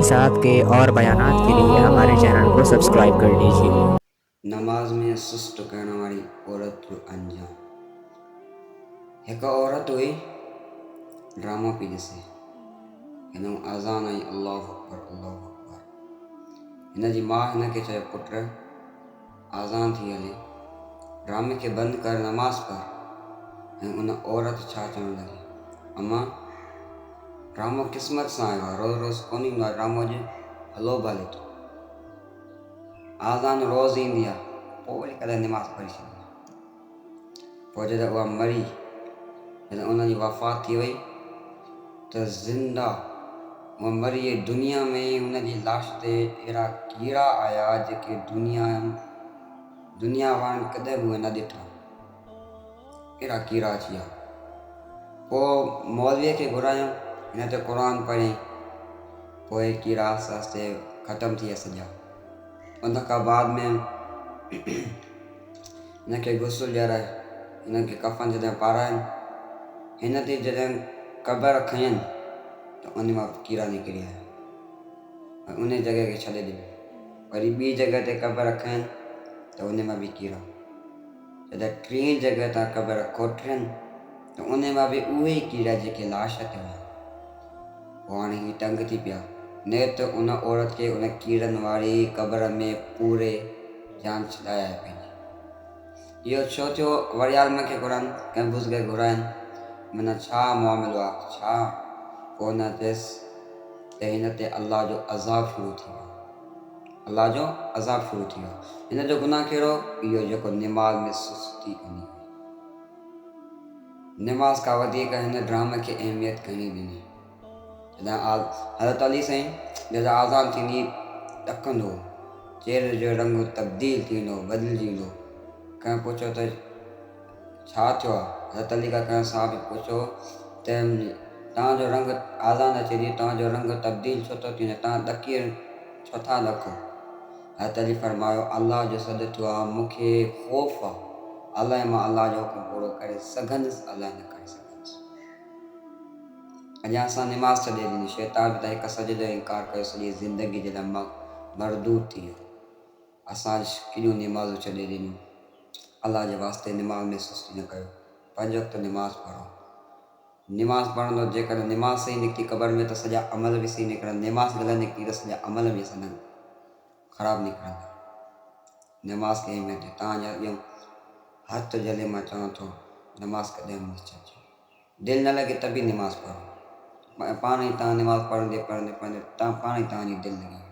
हदीसात के और बयानात के लिए हमारे चैनल को सब्सक्राइब कर लीजिए। नमाज में सुस्त कहने वाली औरत जो अंजाम। एक औरत हुई ड्रामा पी जैसे हिन अज़ान आई अल्लाह अकबर अल्लाह अकबर। हिन जी माँ हिन खे चयो पुट आज़ान थी हले ड्रामे खे बंदि कर नमाज़ पढ़। ऐं उन औरत छा चवणु लॻी अम्मा ड्रामो क़िस्मत सां आयो आहे, रोज़ रोज़ कोन ईंदो आहे ड्रामो, अॼु हलो बि हले थो। आज़ान रोज़ ईंदी आहे पोइ वरी कॾहिं निमाज़ पढ़ी छॾींदी आहे। पोइ जॾहिं उहा मरी, जॾहिं उन जी वफ़ात थी वई त ज़िंदा उहा मरी दुनिया में हुन जी लाश ते अहिड़ा कीड़ा आया जेके दुनिया वारनि कॾहिं बि उहे न ॾिठा। अहिड़ा कीड़ा अची विया। पोइ मौलवीअ खे घुरायूं, हिन ते क़ुर पढ़ियईं, पोइ कीड़ा आहिस्ते आहिस्ते ख़तमु थी विया सॼा। उन खां बाद में हिन खे गुस्ल ॾियाराए, हिन खे कफ़न जॾहिं पाराइनि, हिन ते जॾहिं क़बर खयनि त उन मां कीड़ा निकिरी आया ऐं उन जॻह खे छॾे ॾिनो। वरी ॿी जॻह ते क़बर खयनि त उन मां बि कीड़ा। जॾहिं टीं जॻह तां क़बर खोटनि त उन मां बि उहे ई कीड़ा जेके लाश ते हुआ। पोइ हाणे हीअ तंग थी पिया, न त उन औरत खे उन कीड़नि वारी क़बर में पूरे जान छॾाया पंहिंजी। इहो छो थियो? वरियाल मूंखे घुराइनि, कंहिं बुज़ुर्ग घुराइनि, माना छा मामिलो आहे छा? पोइ न चयसि त हिन ते अलाह जो अज़ाब शुरू थी वियो। अलाह जो अज़ाब शुरू थी वियो। हिन जो गुनाह कहिड़ो? इहो जेको निमाज़ में सुस्ती कंदी हुई। निमाज़ खां वधीक हिन ड्रामे खे अहमियत घणी ॾिनी। जॾहिं हज़रत अली साईं जॾहिं आज़ान थींदी ॾकंदो, चेहरे जो रंग तब्दील थींदो, बदिलजी वेंदो। कंहिं पुछो त छा थियो आहे? हज़रत अली खां कंहिं साहब पुछो त तव्हांजो रंग आज़ान अचे थी, तव्हांजो रंग तब्दील छो थो थींदो, तव्हां ॾकी छो था ॾको? हज़रत अली फरमायो अलाह जो सॾु थियो आहे, मूंखे ख़ौफ़ आहे, अलाए मां अलाह जो हुकुम पूरो करे सघंदुसि अलाए न करे सघंदुसि। अॼु असां निमाज़ छॾे ॾिनी, शैतान त हिकु सॼ जो इनकार कयो, सॼी ज़िंदगी जॾहिं मरदूद थी वियो। असां केॾियूं निमाज़ूं छॾे ॾिनियूं। अलाह जे वास्ते निमाज़ में सुस्ती न कयो, 5 वक़्त निमाज़ पढ़ो। निमाज़ पढ़ंदो, जेकॾहिं निमाज़ सही निकिती क़बर में त सॼा अमल बि सही निकिरंदा। निमाज़ ग़लति निकिती त सॼा अमल बि सॼा ख़राबु निकिरंदा। निमाज़ खे अहमियत ॾियो। तव्हांजा इहो हथ जले मां चवां थो निमाज़ कॾहिं बि न छॾिजो। दिलि न लॻे त बि निमाज़ पढ़ो, पाण ई तव्हां निमाज़ पढ़ंदे पढ़ंदे तव्हां पाण ई तव्हांजी दिलि लॻी।